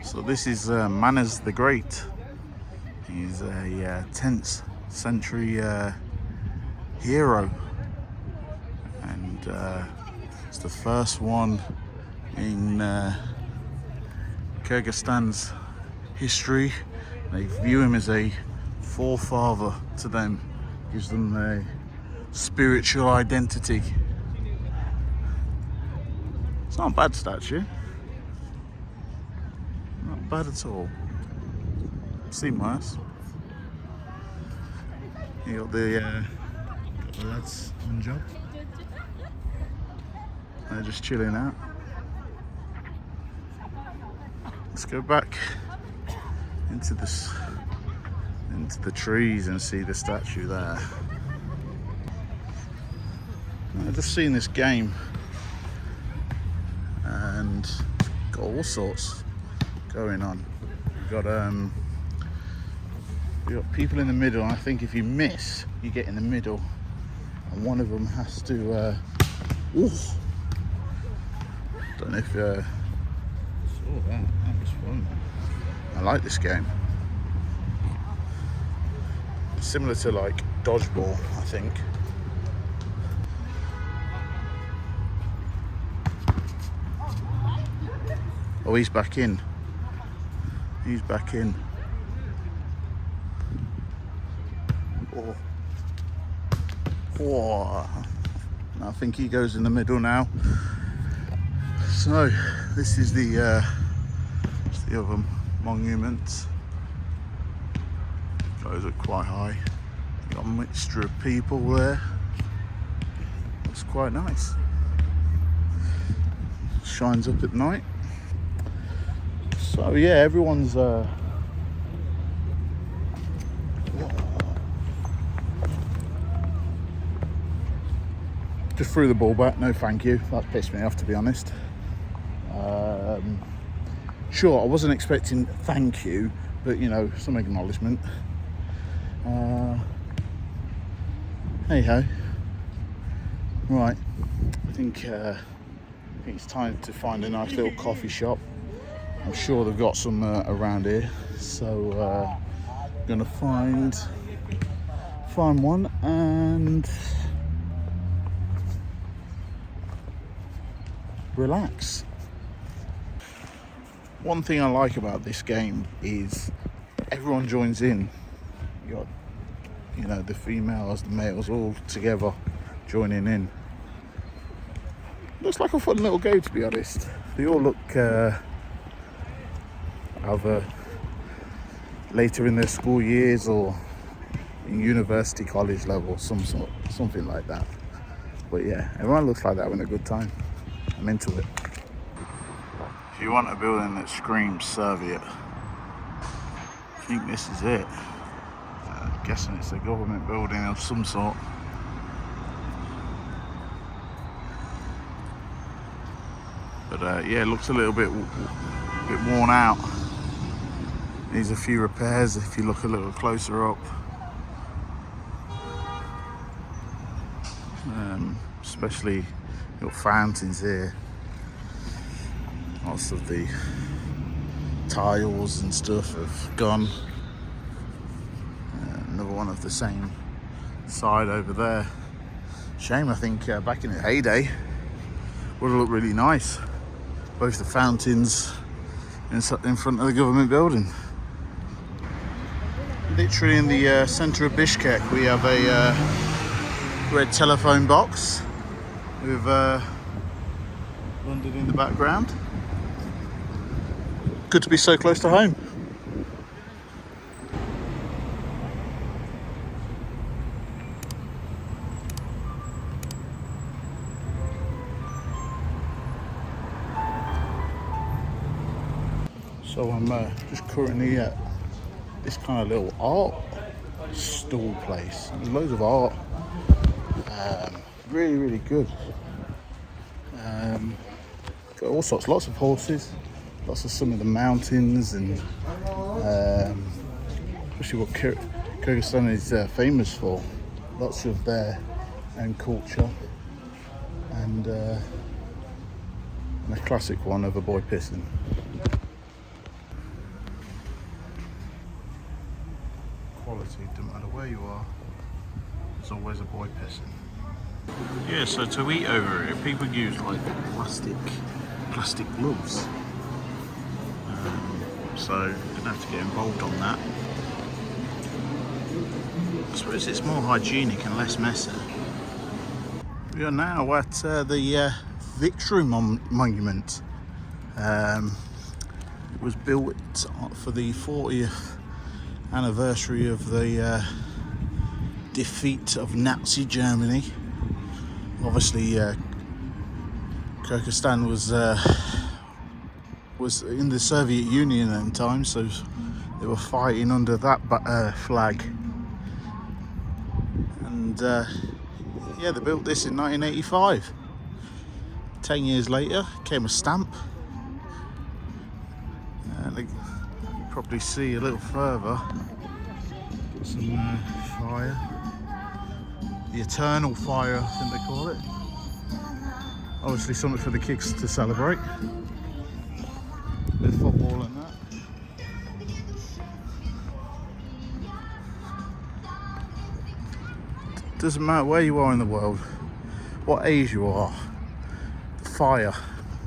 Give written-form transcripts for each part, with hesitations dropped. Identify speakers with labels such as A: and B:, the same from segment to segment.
A: So this is Manners the Great. He's a 10th century hero, and it's the first one in Kyrgyzstan's history. They view him as a forefather to them, gives them a spiritual identity. It's not a bad statue, not bad at all. Seen worse. You got the lads on job. They're just chilling out. Let's go back into the trees and see the statue there. I've just seen this game and got all sorts going on. We've got people in the middle, and I think if you miss, you get in the middle, and one of them has to. Don't know if saw that. That was fun. I like this game. It's similar to like dodgeball, I think. Oh, he's back in. He's back in. Oh. Oh. I think he goes in the middle now. So this is the other monument. Goes up quite high. Got a mixture of people there. It's quite nice. Shines up at night. So yeah, everyone's just threw the ball back. No, thank you. That pissed me off, to be honest. Sure, I wasn't expecting thank you, but you know, some acknowledgement. Hey ho. Right, I think it's time to find a nice little coffee shop. I'm sure they've got some around here, so I'm gonna find one and relax. One thing I like about this game is everyone joins in. You got, you know, the females, the males, all together joining in. Looks like a fun little game, to be honest. They all look either later in their school years or in university, college level, something like that. But yeah, everyone looks like they're having a good time. I'm into it. If you want a building that screams Soviet, I think this is it. I'm guessing it's a government building of some sort. But yeah, it looks a little bit worn out. Needs a few repairs if you look a little closer up. Especially your fountains here. Lots of the tiles and stuff have gone. Another one of the same side over there. Shame, I think back in the heyday would have looked really nice. Both the fountains in front of the government building. Literally in the centre of Bishkek, we have a red telephone box with London in the background. Good to be so close to home. So I'm just currently at this kind of little art stall place. There's loads of art. Really, really good. Got all sorts, lots of horses, lots of some of the mountains, and especially what Kyrgyzstan is famous for. Lots of their own culture, and a classic one of a boy pissing. quality, doesn't matter where you are, there's always a boy pissing. Yeah, so to eat over here, people use like plastic gloves. So you're gonna have to get involved on that. I suppose it's more hygienic and less messy. We are now at the Victory Monument. It was built for the 40th anniversary of the defeat of Nazi Germany. Obviously, Kyrgyzstan was in the Soviet Union at the time, so they were fighting under that flag. And yeah, they built this in 1985. 10 years later, came a stamp. And you can probably see a little further. Got some fire. The Eternal Fire, I think they call it. Obviously something for the kids to celebrate. Bit of football and that. Doesn't matter where you are in the world, what age you are, fire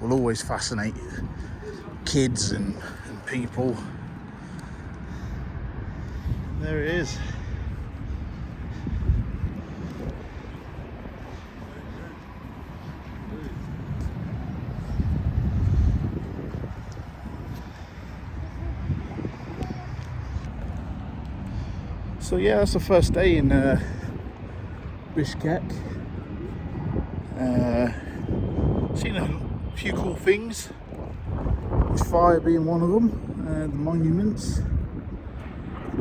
A: will always fascinate kids and people. There it is. So yeah, that's the first day in Bishkek. Seen a few cool things, with fire being one of them, the monuments.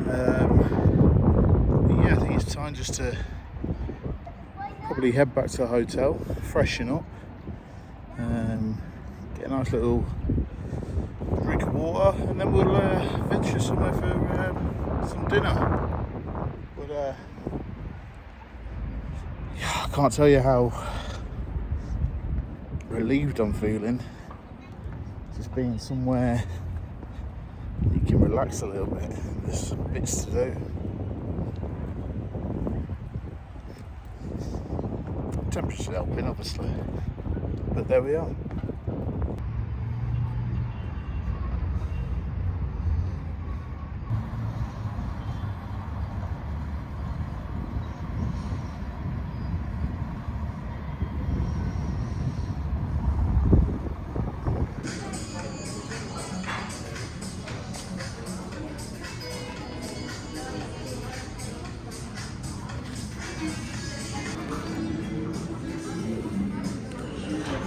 A: Yeah, I think it's time just to probably head back to the hotel, freshen up, get a nice little drink of water, and then we'll venture somewhere for some dinner. But yeah, I can't tell you how relieved I'm feeling. Just being somewhere you can relax a little bit. There's some bits to do. Temperature's helping, obviously, but there we are.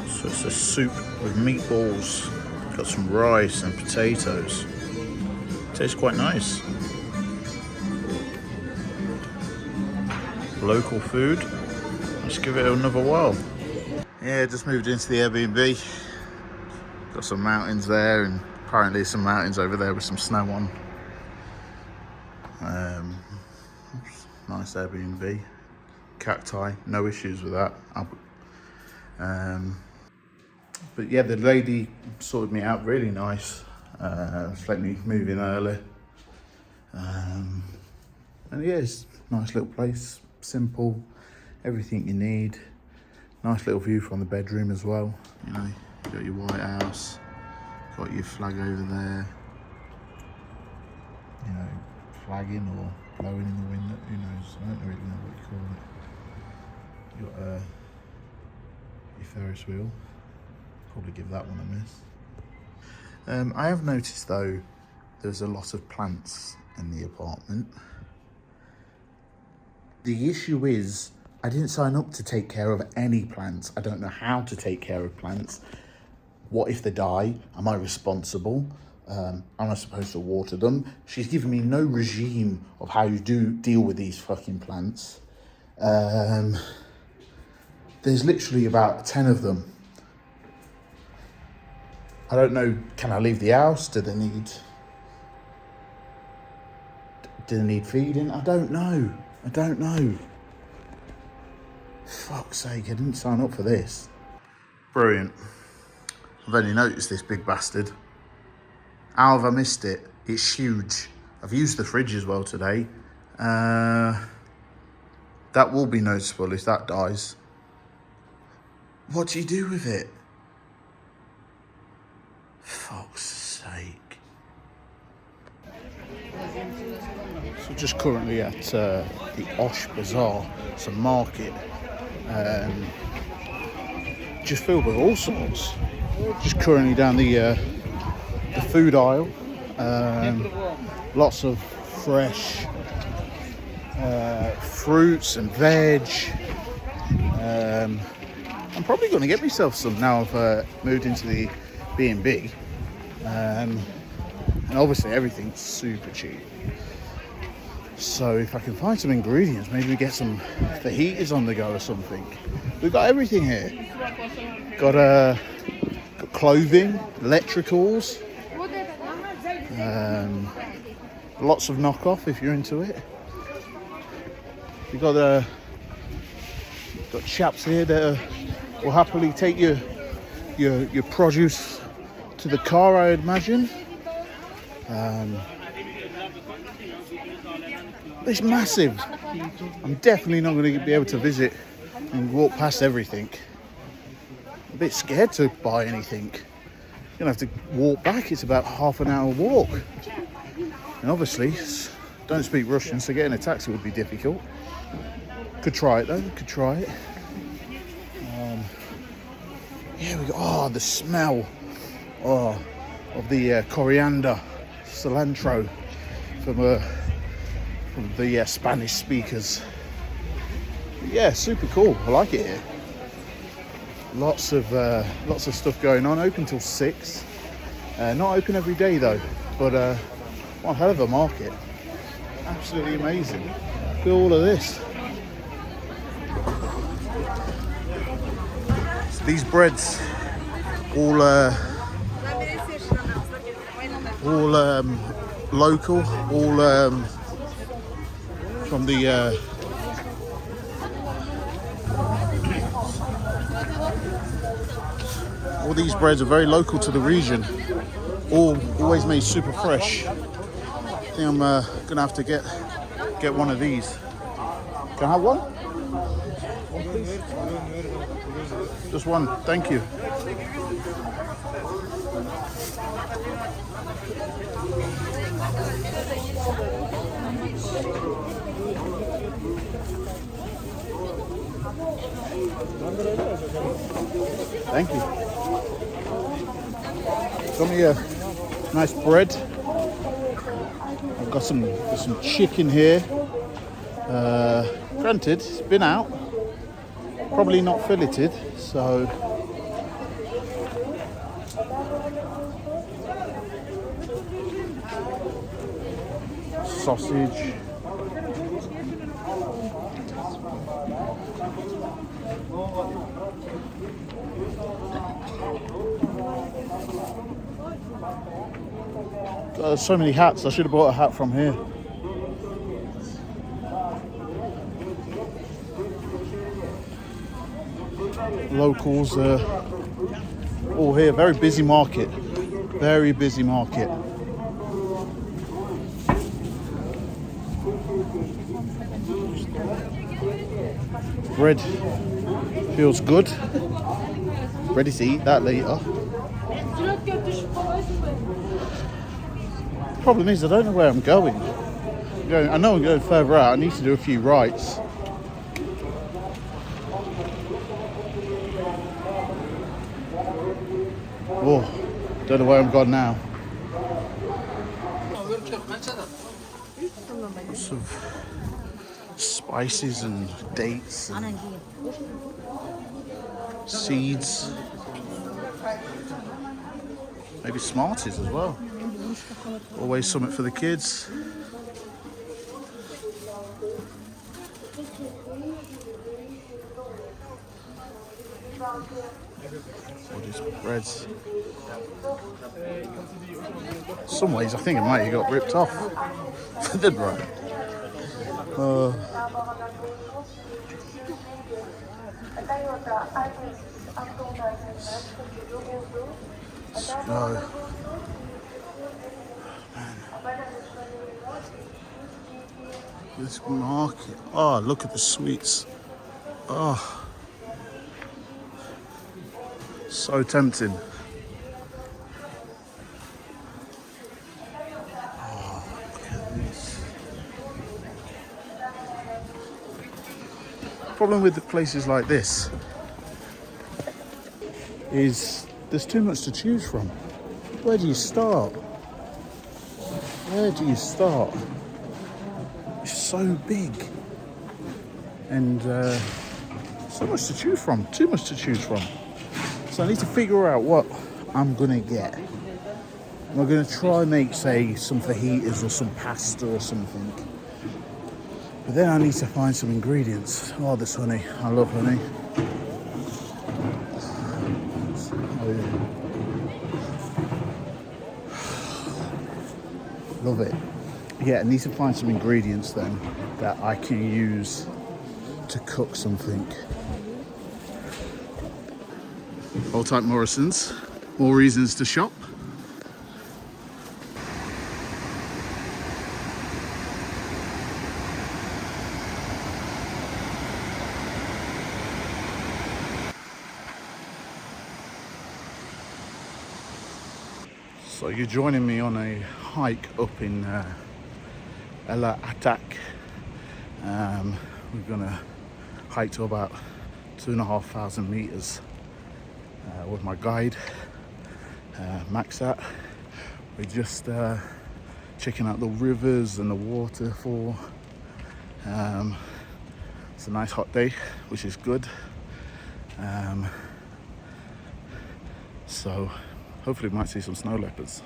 A: So it's a soup with meatballs, got some rice and potatoes. Tastes quite nice. Local food. Let's give it another whirl. Yeah, just moved into the Airbnb. Got some mountains there, and apparently some mountains over there with some snow on. Nice Airbnb. Cacti, no issues with that. But yeah, the lady sorted me out really nice. Just let me move in early. And yeah, it's a nice little place, simple, everything you need. Nice little view from the bedroom as well. You know, you got your White House, got your flag over there. You know, flagging or blowing in the wind, who knows? I don't really know what you call it. You got your Ferris wheel. Probably give that one a miss. I have noticed though, there's a lot of plants in the apartment. The issue is, I didn't sign up to take care of any plants. I don't know how to take care of plants. What if they die? Am I responsible? Am I supposed to water them? She's given me no regime of how you deal with these fucking plants. There's literally about 10 of them. I don't know, can I leave the house? Do they need feeding? I don't know. Fuck's sake, I didn't sign up for this. Brilliant. I've only noticed this big bastard. How have I missed it? It's huge. I've used the fridge as well today. That will be noticeable if that dies. What do you do with it? Fuck's sake. So just currently at the Osh Bazaar. It's a market. Just filled with all sorts. Just currently down the food aisle. Lots of fresh fruits and veg. I'm probably going to get myself some now I've moved into the B&B. And obviously everything's super cheap. So if I can find some ingredients, maybe we get some fajitas on the go or something. We've got everything here. Got clothing, electricals, lots of knockoff if you're into it. We've got chaps here that will happily take your produce to the car, I would imagine. It's massive. I'm definitely not going to be able to visit and walk past everything. I'm a bit scared to buy anything. You're going to have to walk back. It's about half an hour walk. And obviously, don't speak Russian, so getting a taxi would be difficult. Could try it though, could try it. Yeah, we got, the smell of the coriander, cilantro from the Spanish speakers. Yeah, super cool. I like it here. Lots of stuff going on. Open till 6. Not open every day though, but one hell of a market. Absolutely amazing. Look at all of this. So these breads, all local, all from the all these breads are very local to the region. Always made super fresh. I think I'm gonna have to get one of these. Can I have one? One, please. Just one, thank you. Thank you. Got me a nice bread. I've got some chicken here. Granted, it's been out. Probably not filleted, so sausage. There's so many hats. I should have bought a hat from here. Locals all here. Very busy market. Very busy market. Bread feels good. Ready to eat that later. Problem is, I don't know where I'm going. I know I'm going further out. I need to do a few rights. Oh, don't know where I'm going now. Lots of spices and dates and seeds. Maybe Smarties as well. Always something for the kids. All these breads. In some ways, I think it might have got ripped off. The bread. Let's go. Man. This market. Oh, look at the sweets. Oh, so tempting. Problem with the places like this is there's too much to choose from. Where do you start? Where do you start? It's so big and so much to choose from. Too much to choose from. So I need to figure out what I'm gonna get. Am I gonna try and make, say, some fajitas or some pasta or something? But then I need to find some ingredients. Oh, this honey. I love honey. Oh, yeah. Love it. Yeah, I need to find some ingredients then that I can use to cook something. Old type Morrison's. More reasons to shop. So you're joining me on a hike up in Ela Atak. We're gonna hike to about 2,500 meters with my guide, Maxat. We're just checking out the rivers and the waterfall. It's a nice hot day, which is good. So hopefully we might see some snow leopards.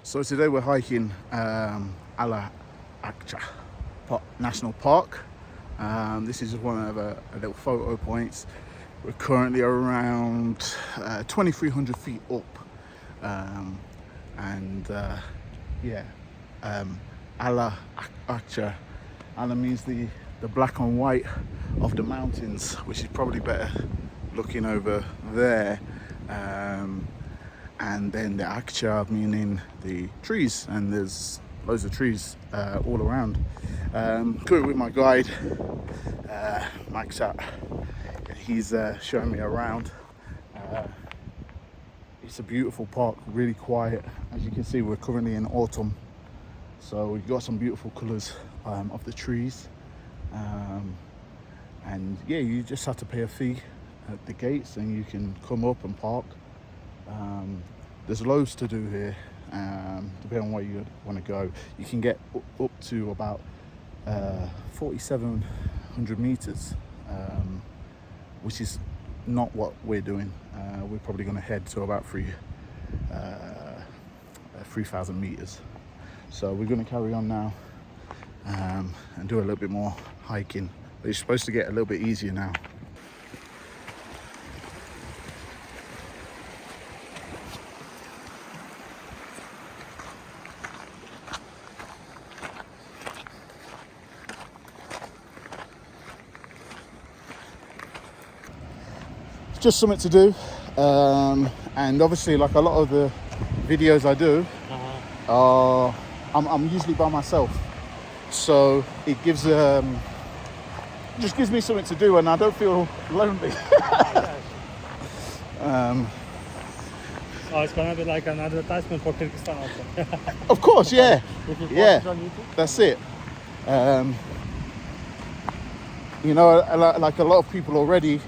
A: So today we're hiking Ala Akcha National Park. This is one of a little photo points. We're currently around 2,300 feet up, Ala Akcha. Ala means the black and white of the mountains, which is probably better looking over there. And then the Akcha meaning the trees, and there's loads of trees all around. Going with my guide, Maxat. He's showing me around. It's a beautiful park, really quiet. As you can see, we're currently in autumn, so we've got some beautiful colours of the trees. And yeah, you just have to pay a fee at the gates and you can come up and park. There's loads to do here, depending on where you want to go. You can get up to about 4,700 meters, which is not what we're doing. We're probably going to head to about 3,000 meters. So we're going to carry on now and do a little bit more hiking. But it's supposed to get a little bit easier now. Just something to do, and obviously, like a lot of the videos I do, I'm usually by myself, so it gives just gives me something to do, and I don't feel lonely.
B: So it's gonna be like an advertisement for Kyrgyzstan also.
A: Of course, yeah, yeah,
B: on YouTube.
A: that's it. You know, like a lot of people already.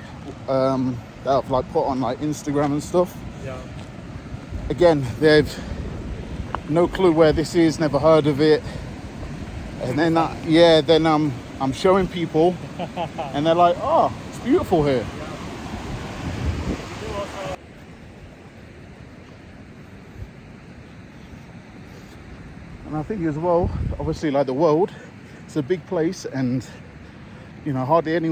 A: That I've like put on like Instagram and stuff.
B: Yeah.
A: Again, they've no clue where this is, never heard of it, and then I'm showing people, and they're like, "Oh, it's beautiful here." And I think as well, obviously, like the world, it's a big place, and you know, hardly any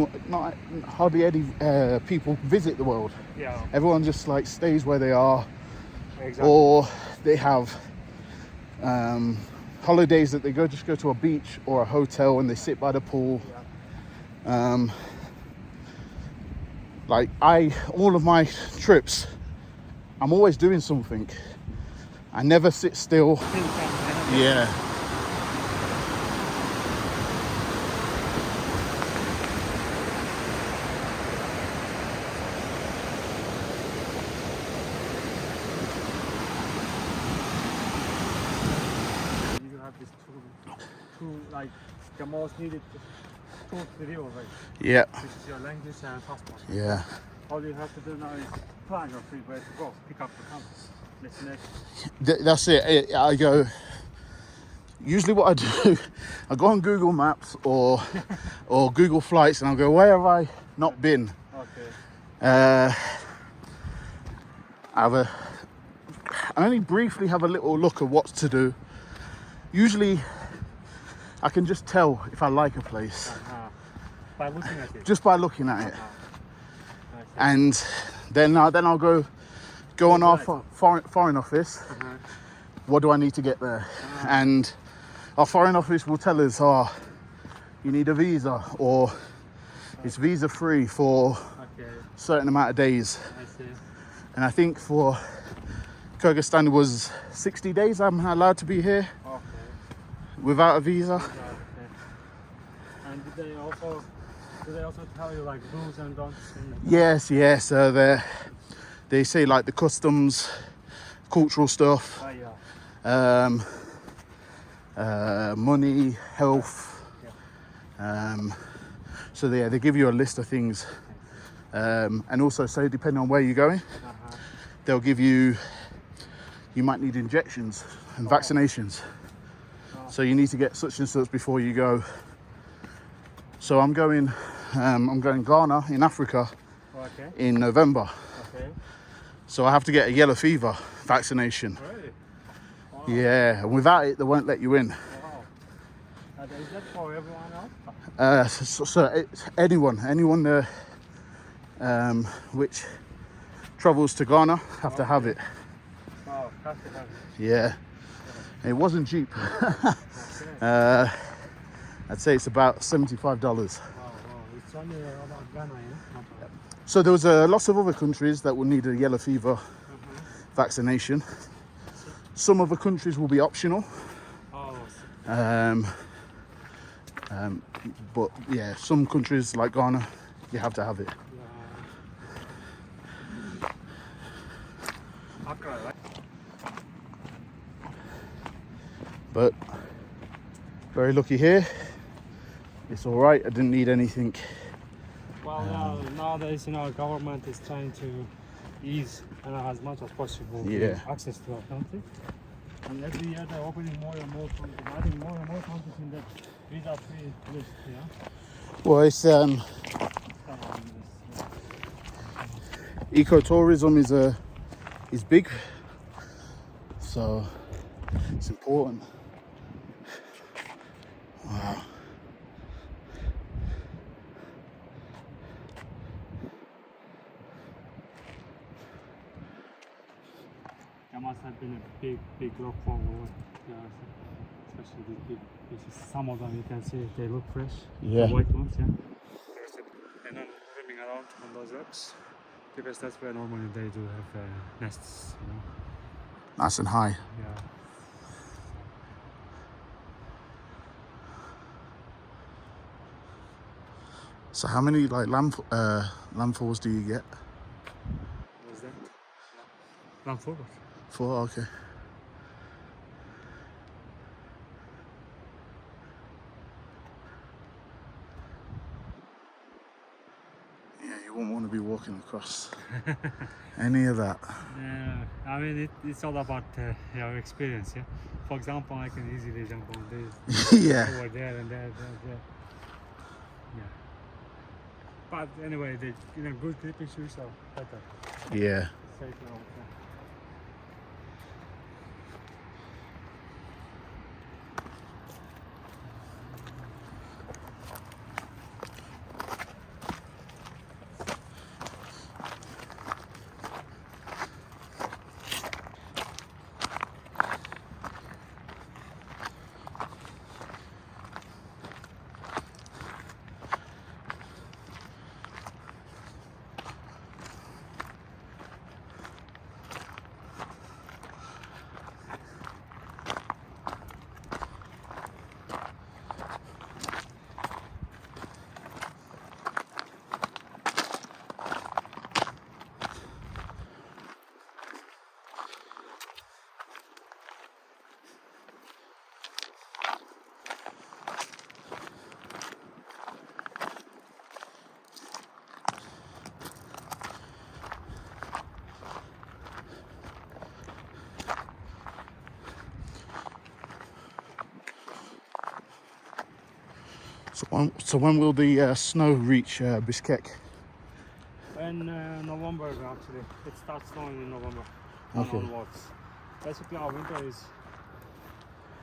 A: people visit the world.
B: Yeah.
A: Everyone just like stays where they are,
B: Exactly.
A: or they have holidays that they just go to a beach or a hotel and they sit by the pool. Like all of my trips, I'm always doing something. I never sit still. Yeah.
B: You have these two like the most needed tools to deal with,
A: Yeah.
B: which is your language and passport.
A: Yeah.
B: All you have to do now is plan your trip, where to go, pick up the campus, destination.
A: That's it. I go. Usually, what I do, I go on Google Maps or Google Flights, and I'll go, where have I not been?
B: Okay.
A: I only briefly have a little look at what to do. Usually, I can just tell if I like a place
B: By looking at it.
A: just by looking at it,
B: I see.
A: and then I'll go on our foreign office. What do I need to get there? And our foreign office will tell us, you need a visa, or it's visa free for a certain amount of days.
B: I see.
A: And I think for Kyrgyzstan it was 60 days I'm allowed to be here without a visa.
B: Okay. And do they also tell you like do's and don'ts?
A: Yes. They say like the customs, cultural stuff, money, health. So they give you a list of things, and also so depending on where you're going, they'll give you might need injections and vaccinations. So you need to get such and such before you go. So I'm going Ghana in Africa in November.
B: Okay.
A: So I have to get a yellow fever vaccination.
B: Really? Wow.
A: Yeah, and without it, they won't let you in.
B: Wow. Is that for everyone else?
A: So it's anyone which travels to Ghana have to have it.
B: Wow, have to have it.
A: Yeah, it wasn't cheap. I'd say it's about $75.
B: Wow. It's only about Ghana, yeah?
A: So there was lots of other countries that will need a yellow fever vaccination. Some other countries will be optional. But yeah, some countries like Ghana, you have to have it. But very lucky here. It's all right. I didn't need anything.
B: Well, nowadays, government is trying to ease as much as possible access to our country. And every year they're opening more and more countries, adding more and more countries in the visa-free list.
A: Well, it's ecotourism is big, so it's important. Wow.
B: There must have been a big rock fall over, especially these big pieces. Some of them you can see they look fresh.
A: Yeah.
B: The white ones, yeah. They're not roaming around on those rocks because that's where normally they do have nests,
A: Nice and high.
B: Yeah.
A: So how many landfalls do you get?
B: What is that? Landfall?
A: 4, okay. Yeah, you wouldn't want to be walking across any of that.
B: Yeah, I mean it's all about your experience. Yeah. For example, I can easily jump on this
A: Yeah.
B: over there and there. Yeah. But anyway, good gripping shoes are better.
A: Yeah.
B: Safer all the time.
A: So when will the snow reach Bishkek?
B: In November, actually. It starts snowing in November and
A: Okay.
B: onwards. Basically, our winter is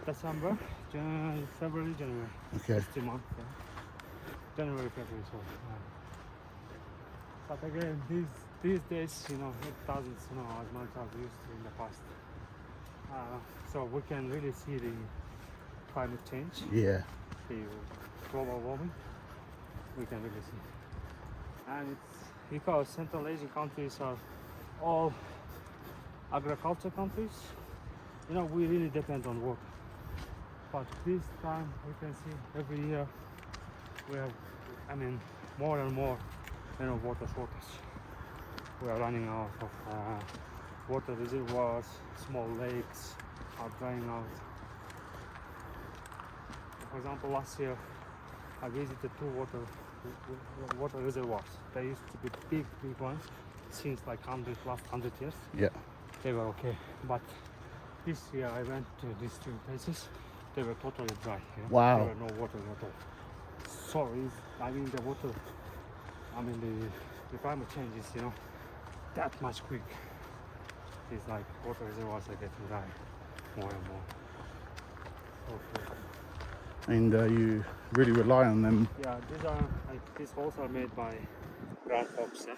B: December, February, January.
A: Okay.
B: It's 2 months. Yeah. January, February, so. But again, these days, you know, it doesn't snow as much as it used to in the past. So we can really see the climate change,
A: Yeah.
B: the global warming. We can really see. And it's because Central Asian countries are all agriculture countries. You know, we really depend on water. But this time we can see every year we have, I mean, more and more, you know, water shortage. We are running out of water reservoirs, small lakes are drying out. For example, last year I visited 2 water reservoirs. They used to be big ones since like last 100 years.
A: Yeah.
B: They were okay, but this year I went to these 2 places. They were totally dry. You know?
A: Wow.
B: There were no water at all. So I mean the water, I mean the climate change is, you know, that much quick. It's like water reservoirs are getting dry more and more. Okay.
A: And you really rely on them.
B: Yeah, these holes are made by ground folks, yeah?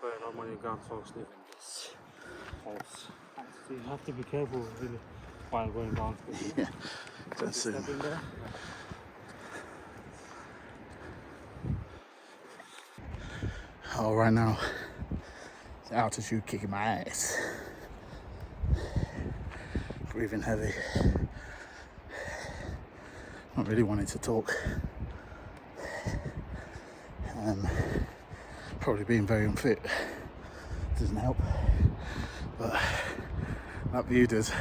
B: Where normally ground folks live in these holes. So you have to be careful really while going down.
A: Yeah. That's it.
B: Step in there.
A: Oh, right now, it's altitude kicking my ass. Breathing heavy. Not really wanting to talk. Probably being very unfit doesn't help. But that view does.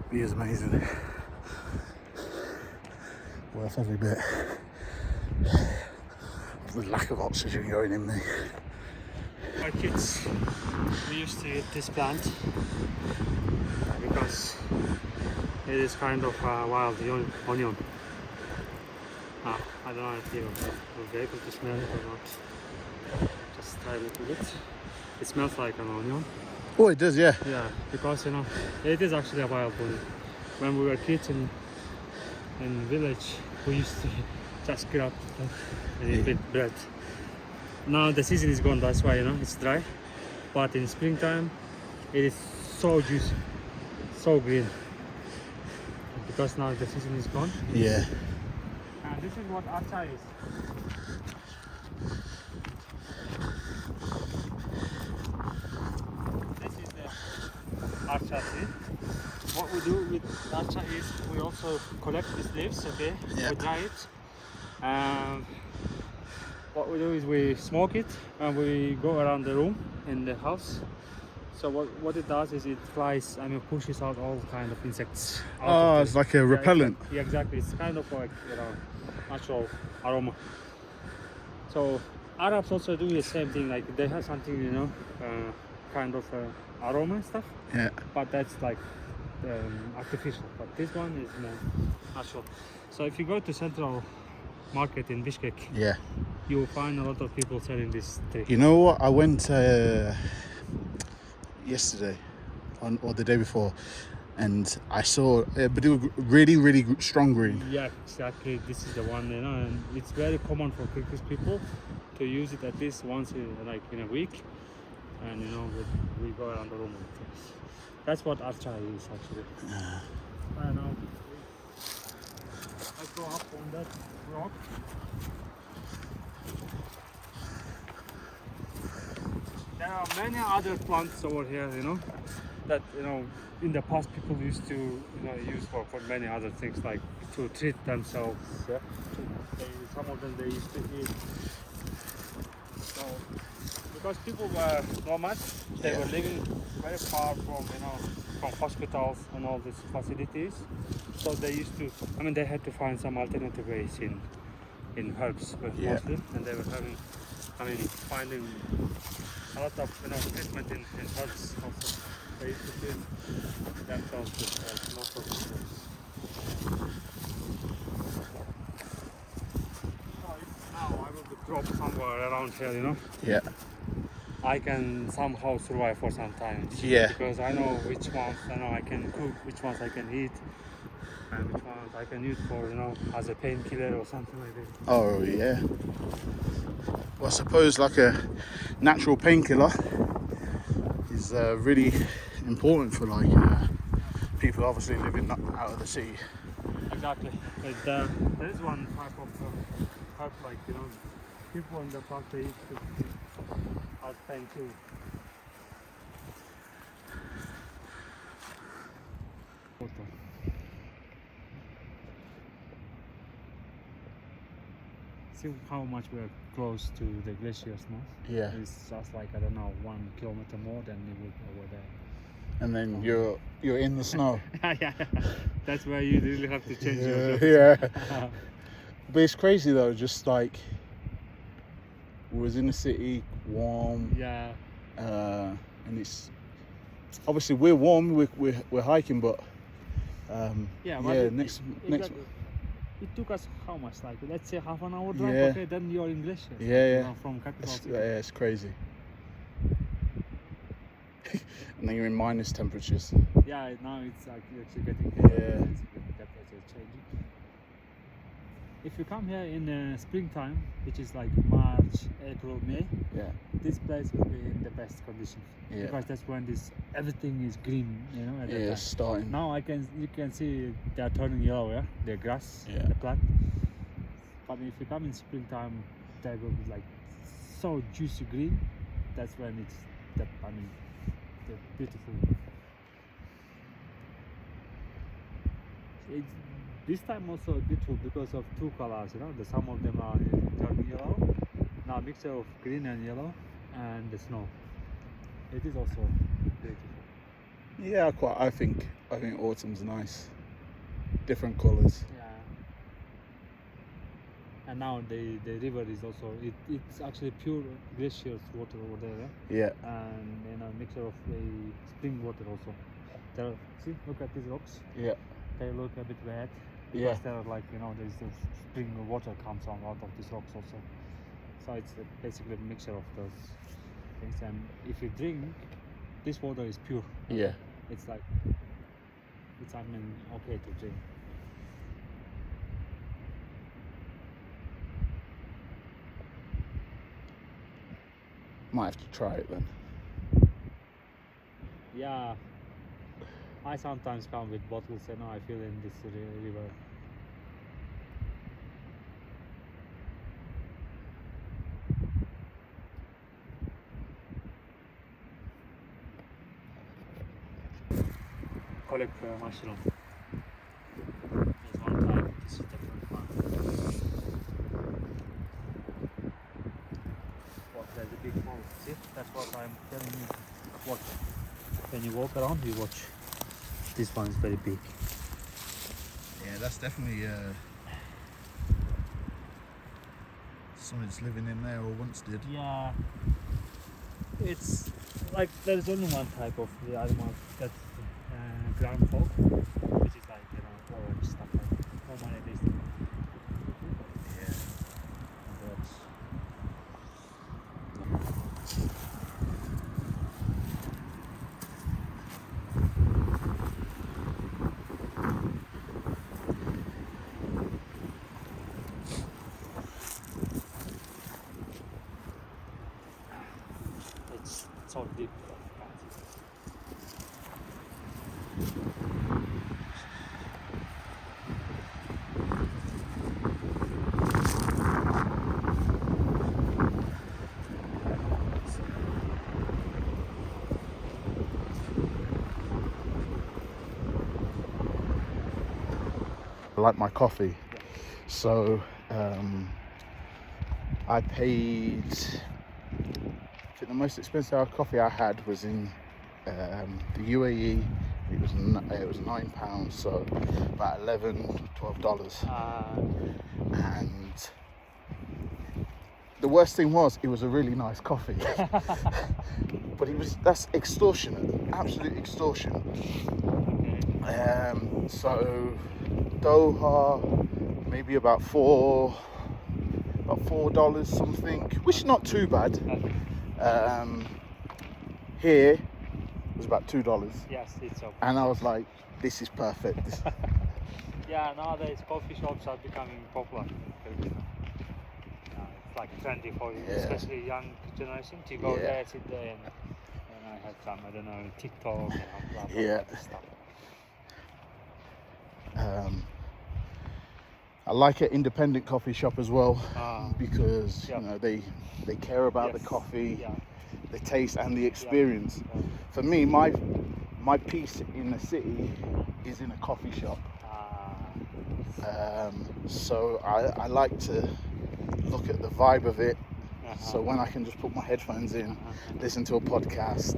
A: View is amazing. Worth every bit. The lack of oxygen going in me.
B: Our kids, we used to eat this plant because it is kind of a wild onion. I don't know if you will be able to smell it or not. Just try a little bit. It smells like an onion.
A: Oh, it does, yeah.
B: Yeah, because, you know, it is actually a wild onion. When we were kids in village, we used to just grab that and eat with bread. Now the season is gone, that's why, you know, it's dry. But in springtime, it is so juicy, so green. Because now the season is gone.
A: Yeah.
B: And this is what acha is. This is the acha seed. What we do with acha is we also collect these leaves, okay?
A: Yeah.
B: We dry it. What we do is we smoke it and we go around the room in the house. So what it does is it flies, I mean, pushes out all kind of insects.
A: Oh, it's like a repellent.
B: Yeah, exactly. It's kind of like, you know, natural aroma. So Arabs also do the same thing. Like they have something, you know, kind of aroma and stuff.
A: Yeah.
B: But that's like artificial. But this one is more natural. So if you go to central market in Bishkek,
A: Yeah.
B: you will find a lot of people selling this tree.
A: You know what? I went yesterday or the day before, and I saw but it was really strong green.
B: Yeah, exactly. This is the one, you know, and it's very common for Kyrgyz people to use it at least once in a week, and you know we go around the room with this. That's what archa is actually. I know. I go up on that rock. There are many other plants over here, you know, that, you know, in the past people used to, you know, use for many other things, like to treat themselves. Yeah? Some of them they used to eat. So, because people were nomads, they were living very far from, you know, from hospitals and all these facilities. So they used to, I mean, they had to find some alternative ways in herbs mostly, and they were having, I mean, finding a lot of, you know, treatment in herbs also. They used to treat themselves with lots of herbs. up somewhere around here, you know,
A: Yeah.
B: I can somehow survive for some time.
A: Yeah.
B: Because I know which ones I can cook, which ones I can eat, and which ones I can use for, as a painkiller or something like that.
A: Oh yeah. Well, I suppose like a natural painkiller is really important for like people obviously living out of the city.
B: Exactly. But there is one type of herb, like, people in the park, they eat as painkiller. See how much we're close to the glaciers now?
A: Yeah.
B: It's just like, I don't know, 1 kilometer more than it would be over there.
A: And then you're in the snow.
B: Yeah, that's where you really have to change your job.
A: Yeah. But it's crazy though, just like we was in the city, warm.
B: Yeah.
A: And it's obviously we're warm, we're hiking, but next.
B: It took us how much? Like, let's say half an hour drive.
A: Yeah.
B: Okay, then you're in glaciers.
A: Yeah.
B: From capital city.
A: Yeah, it's crazy. And then you're in minus temperatures.
B: Yeah, now it's like actually getting temperature changing. If you come here in springtime, which is like March, April, May, this place will be in the best condition.
A: Yeah.
B: Because that's when everything is green, at that time.
A: It's starting.
B: Now you can see they are turning yellow, the grass, the plant. But if you come in springtime, they will be like so juicy green. That's when they're beautiful. This time also beautiful because of two colors, some of them are turning yellow. Now mixture of green and yellow, and the snow. It is also beautiful.
A: Yeah, I think autumn's nice. Different colours.
B: Yeah. And now the river is also it's actually pure glaciers water over there.
A: Yeah.
B: And a mixture of spring water also. See, look at these rocks.
A: Yeah.
B: They look a bit wet. Because they're like, there's the spring water comes out of these rocks also. So it's basically a mixture of those things. And if you drink, this water is pure.
A: Yeah.
B: It's like, okay to drink.
A: Might have to try it then.
B: Yeah. I sometimes come with bottles and I fill in this river. Collect mushroom. There's one type, this is different one. There's a big hole. See? That's what I'm telling you. Watch. When you walk around, you watch. This one is very big.
A: Yeah, that's definitely something's living in there or once did.
B: Yeah. It's like there's only one type of the animal that's ground hog, which is like orange stuff like that. Normally it is.
A: Yeah.
B: It's so deep.
A: I like my coffee, so I paid. I think the most expensive coffee I had was in the UAE. It was £9, so about $11-12. And the worst thing was, it was a really nice coffee, but that's extortionate, absolute extortion. So Doha, maybe about about $4 something, which is not too bad. Here was about $2.
B: Yes, it's okay.
A: And I was like, this is perfect.
B: Yeah, nowadays coffee shops are becoming popular in Kyrgyzstan. It's like trendy for especially young generation to go there, sit there, and I have some, I don't know, TikTok and blah, blah, blah, blah stuff.
A: I like an independent coffee shop as well because you know they care about the coffee, the taste and the experience. For me, my peace in the city is in a coffee shop. So I like to look at the vibe of it. So when I can just put my headphones in, listen to a podcast.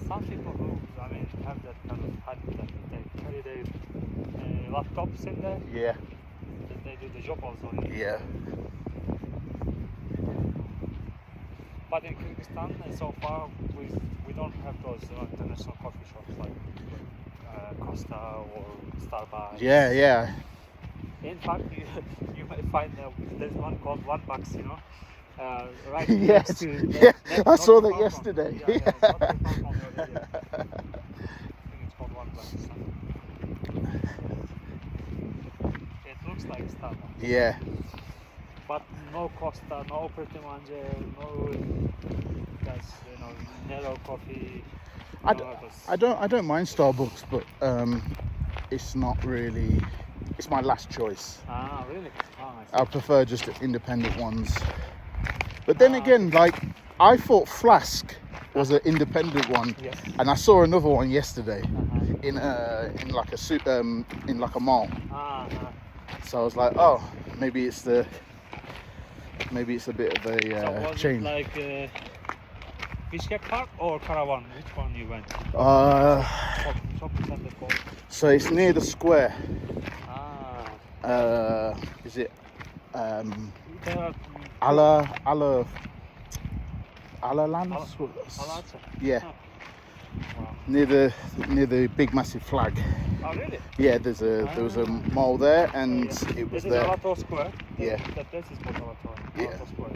B: Some people who have that kind of habit that they carry their laptops in there.
A: Yeah.
B: That they do the job also.
A: Yeah.
B: But in Kyrgyzstan, so far we don't have those international coffee shops like Costa or Starbucks.
A: Yeah.
B: In fact, you might find there's one called $1, right
A: yes.
B: next to
A: I saw that yesterday.
B: I think it's called $1. It looks like Starbucks.
A: Yeah.
B: But no Costa, no Pretty Manje, no Nero coffee.
A: I don't mind Starbucks, but it's not really. It's my last choice.
B: Really?
A: I prefer just independent ones. But then again, like I thought Flask was an independent one, and I saw another one yesterday in like a mall. So I was like, oh, maybe it's a bit of a chain.
B: Like Bishkek Park or Caravan? Which one you went? Shopping center called?
A: So it's near the square. Is it Alalands? Yeah.
B: Wow.
A: Near the big massive flag.
B: Oh really?
A: Yeah, there was a mall there, and it was
B: this
A: there.
B: Is Alato Square.
A: Yeah.
B: That place is called Alato.
A: Yeah.
B: Alato Square.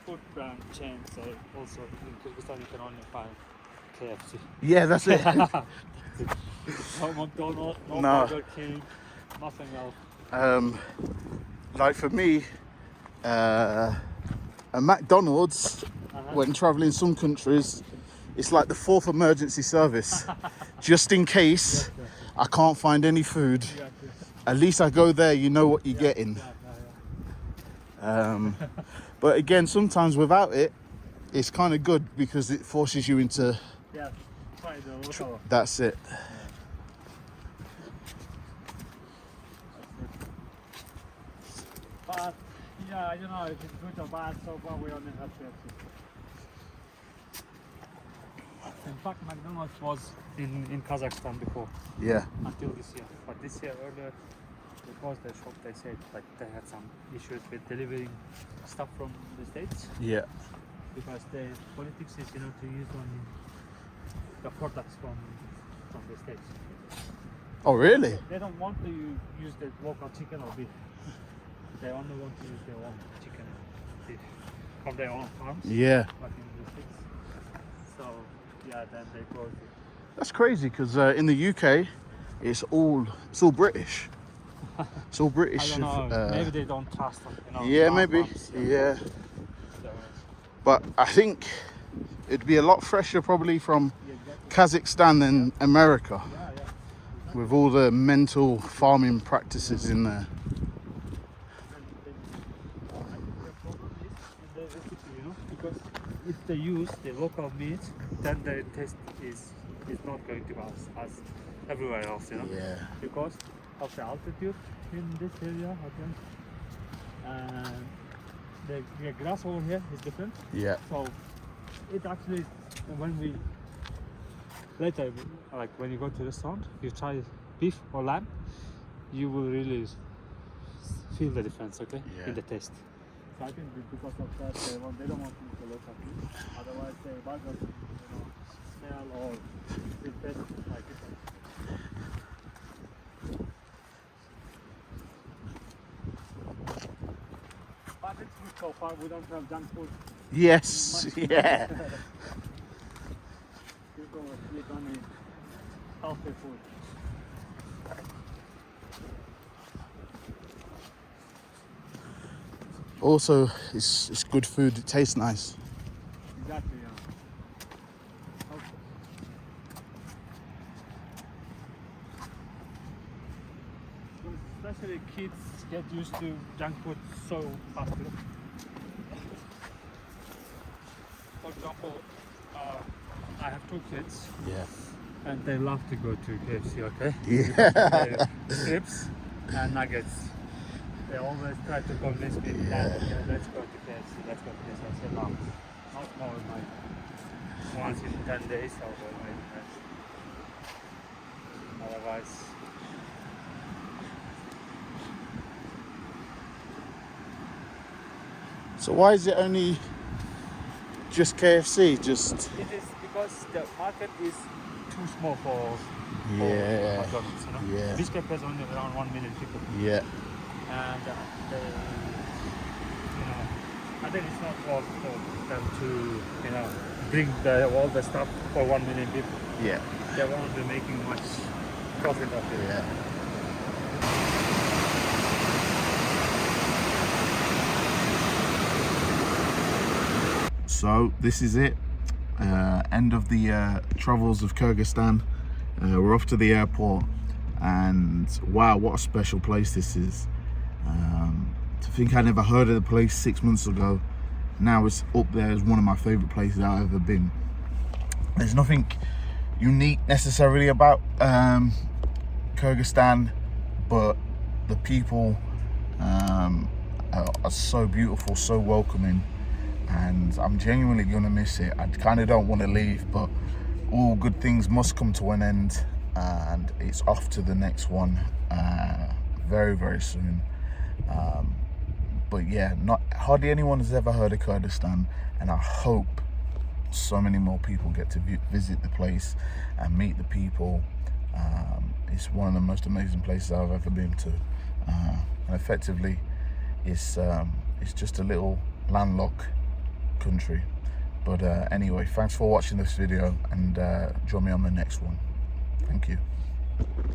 B: Food brand chains also in Kyrgyzstan you can only find KFC.
A: Yeah, that's it.
B: No McDonald's, no Burger King, nothing else.
A: Like for me, a McDonald's when traveling some countries, it's like the fourth emergency service. Just in case I can't find any food, at least I go there, you know what you're getting. But again, sometimes without it, it's kind of good because it forces you into. That's it.
B: But I don't know if it's good or bad. So far, we only have KFC. In fact, McDonald's was in Kazakhstan before.
A: Yeah.
B: Until this year, but this year earlier, because the shop they said like they had some issues with delivering stuff from the States.
A: Yeah.
B: Because the politics is to use only the products from the States.
A: Oh really?
B: They don't want to use the local chicken or beef. They only want to use their own chicken and beef from their own farms.
A: Yeah.
B: Like in the States. So then they go.
A: That's crazy because in the UK, it's all British. It's all British.
B: I don't know. Maybe they don't trust them.
A: Yeah, maybe. Yeah. But I think it'd be a lot fresher probably from Kazakhstan than America. With all the mental farming practices in there.
B: Because if they use the local meat, then the taste is not going to be as everywhere else,
A: Yeah.
B: Because of the altitude in this area, and the grass over here is different.
A: Yeah.
B: So it actually, when we later, like when you go to the restaurant, you try beef or lamb, you will really feel the difference, in the taste. So I think because of that, they don't want to use the local food. Otherwise, burgers, smell or feel taste like it. But it's good so far. We don't have junk food.
A: Yes, yeah.
B: People eat only healthy food.
A: Also, it's good food. It tastes nice.
B: Exactly, yeah. Especially kids get used to junk food so fast. For example, I have 2 kids.
A: Yeah.
B: And they love to go to KFC, okay?
A: Yeah.
B: Chips and nuggets. They always try to convince me that let's go to KFC, let's go to KFC. I said no, not more like once in 10 days or maybe less. Otherwise,
A: So why is it only just KFC? Just
B: it is because the market is too small for
A: yeah,
B: McDonald's, you know?
A: yeah,
B: Bishkek has only around 1 million people.
A: yeah,
B: And they, I think it's not worth for them to, bring all the stuff for 1 million people.
A: yeah,
B: They won't be making much profit of it.
A: yeah. So this is it. End of the travels of Kyrgyzstan. We're off to the airport, and wow, what a special place this is. To think I never heard of the place 6 months ago, now it's up there as one of my favorite places I've ever been. There's nothing unique necessarily about Kyrgyzstan, but the people are so beautiful, so welcoming, and I'm genuinely gonna miss it. I kind of don't want to leave, but all good things must come to an end, and it's off to the next one very, very soon. But yeah, not hardly anyone has ever heard of Kyrgyzstan, and I hope so many more people get to visit the place and meet the people. It's one of the most amazing places I've ever been to, and effectively it's just a little landlocked country. But anyway, thanks for watching this video, and join me on the next one. Thank you.